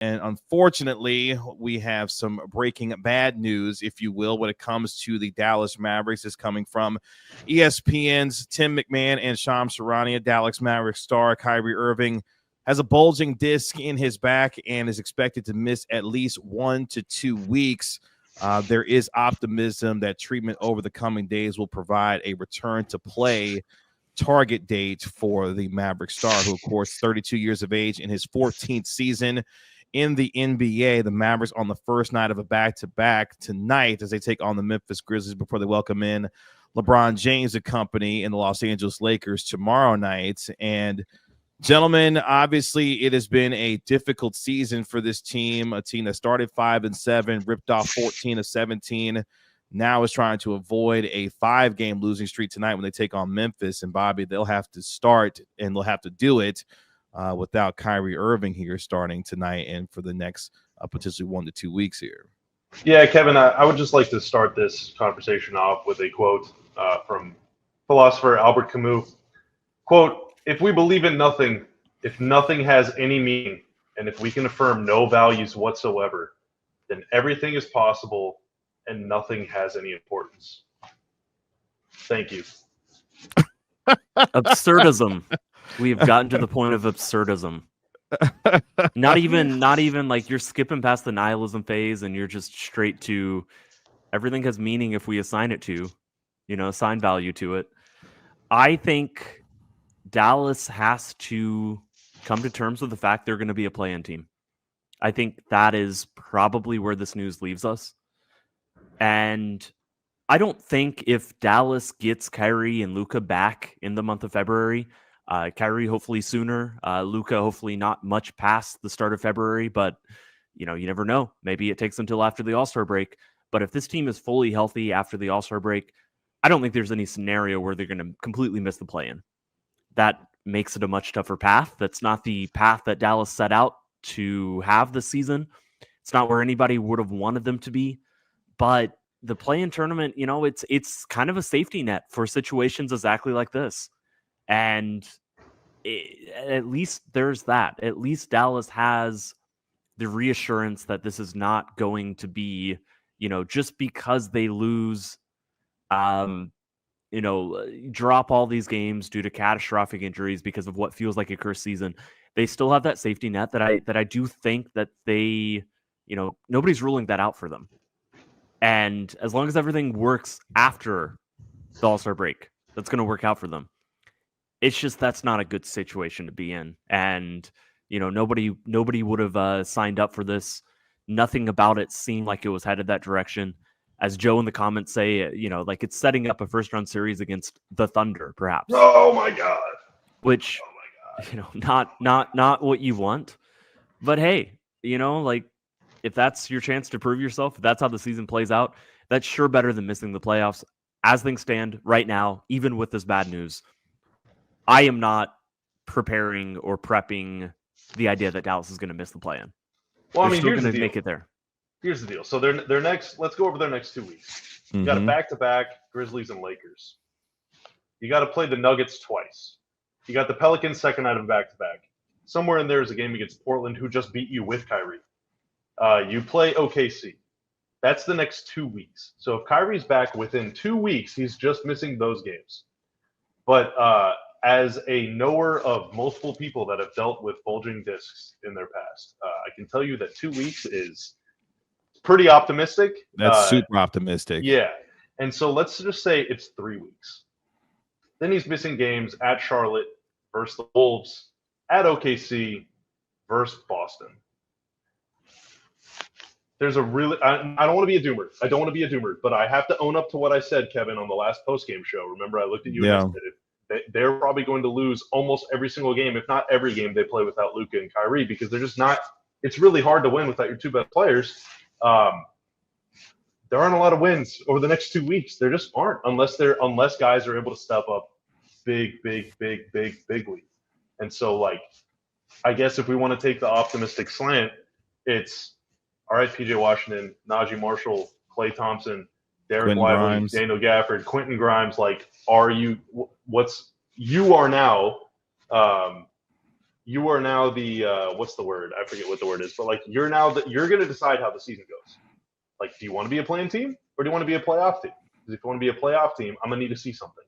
And unfortunately, we have some breaking bad news, if you will, when it comes to the Dallas Mavericks. Is coming from ESPN's Tim McMahon and Shams Charania. Dallas Mavericks star Kyrie Irving has a bulging disc in his back and is expected to miss at least 1 to 2 weeks. There is optimism that treatment over the coming days will provide a return to play target date for the Maverick star, who, of course, 32 years of age in his 14th season in the NBA. The Mavericks on the first night of a back-to-back tonight as they take on the Memphis Grizzlies before they welcome in LeBron James and company in the Los Angeles Lakers tomorrow night. And gentlemen, obviously it has been a difficult season for this team, a team that started 5-7, ripped off 14 of 17, now is trying to avoid a 5-game losing streak tonight when they take on Memphis. And Bobby, they'll have to start and they'll have to do it without Kyrie Irving here starting tonight and for the next potentially 1 to 2 weeks here. Yeah, Kevin, I would just like to start this conversation off with a quote from philosopher Albert Camus. Quote, "If we believe in nothing, if nothing has any meaning, and if we can affirm no values whatsoever, then everything is possible and nothing has any importance." Thank you. Absurdism. We've gotten to the point of absurdism. Not even like you're skipping past the nihilism phase and you're just straight to everything has meaning if we assign it to, assign value to it. I think Dallas has to come to terms with the fact they're going to be a play-in team. I think that is probably where this news leaves us. And I don't think if Dallas gets Kyrie and Luka back in the month of February, Kyrie hopefully sooner, Luka hopefully not much past the start of February, but you never know. Maybe it takes until after the All-Star break. But if this team is fully healthy after the All-Star break, I don't think there's any scenario where they're going to completely miss the play-in. That makes it a much tougher path. That's not the path that Dallas set out to have this season. It's not where anybody would have wanted them to be. But the play-in tournament, it's kind of a safety net for situations exactly like this. And at least there's that. At least Dallas has the reassurance that this is not going to be, just because they lose, drop all these games due to catastrophic injuries because of what feels like a cursed season. They still have that safety net that I do think that they, nobody's ruling that out for them. And as long as everything works after the All-Star break, that's going to work out for them. It's just that's not a good situation to be in. And, nobody would have signed up for this. Nothing about it seemed like it was headed that direction. As Joe in the comments say, like it's setting up a first-round series against the Thunder, perhaps. Oh, my God. Which, not what you want. But, hey, like if that's your chance to prove yourself, if that's how the season plays out, that's sure better than missing the playoffs. As things stand right now, even with this bad news, I am not preparing or prepping the idea that Dallas is going to miss the play-in. Well, They're still here's the going to deal. make it there. Here's the deal. So their next, let's go over their next 2 weeks. You got a back-to-back Grizzlies and Lakers. You got to play the Nuggets twice. You got the Pelicans second night of a back-to-back. Somewhere in there is a game against Portland, who just beat you with Kyrie. You play OKC. That's the next 2 weeks. So if Kyrie's back within 2 weeks, he's just missing those games. But as a knower of multiple people that have dealt with bulging discs in their past, I can tell you that 2 weeks is pretty optimistic. That's super optimistic. Yeah. And so let's just say it's 3 weeks. Then he's missing games at Charlotte versus the Wolves, at OKC versus Boston. There's a really – I don't want to be a doomer. I don't want to be a doomer, but I have to own up to what I said, Kevin, on the last postgame show. Remember, I looked at you and said they're probably going to lose almost every single game, if not every game they play without Luka and Kyrie, because they're just not – it's really hard to win without your two best players. There aren't a lot of wins over the next 2 weeks. There just aren't, unless guys are able to step up bigly. And so, like, I guess if we want to take the optimistic slant, it's all right, PJ Washington, Najee Marshall, Klay Thompson, Derek Lively, Daniel Gafford, Quentin Grimes. Like, you are now you are now the what's the word? I forget what the word is, but like you're going to decide how the season goes. Like, do you want to be a playing team or do you want to be a playoff team? Because if you want to be a playoff team, I'm gonna need to see something.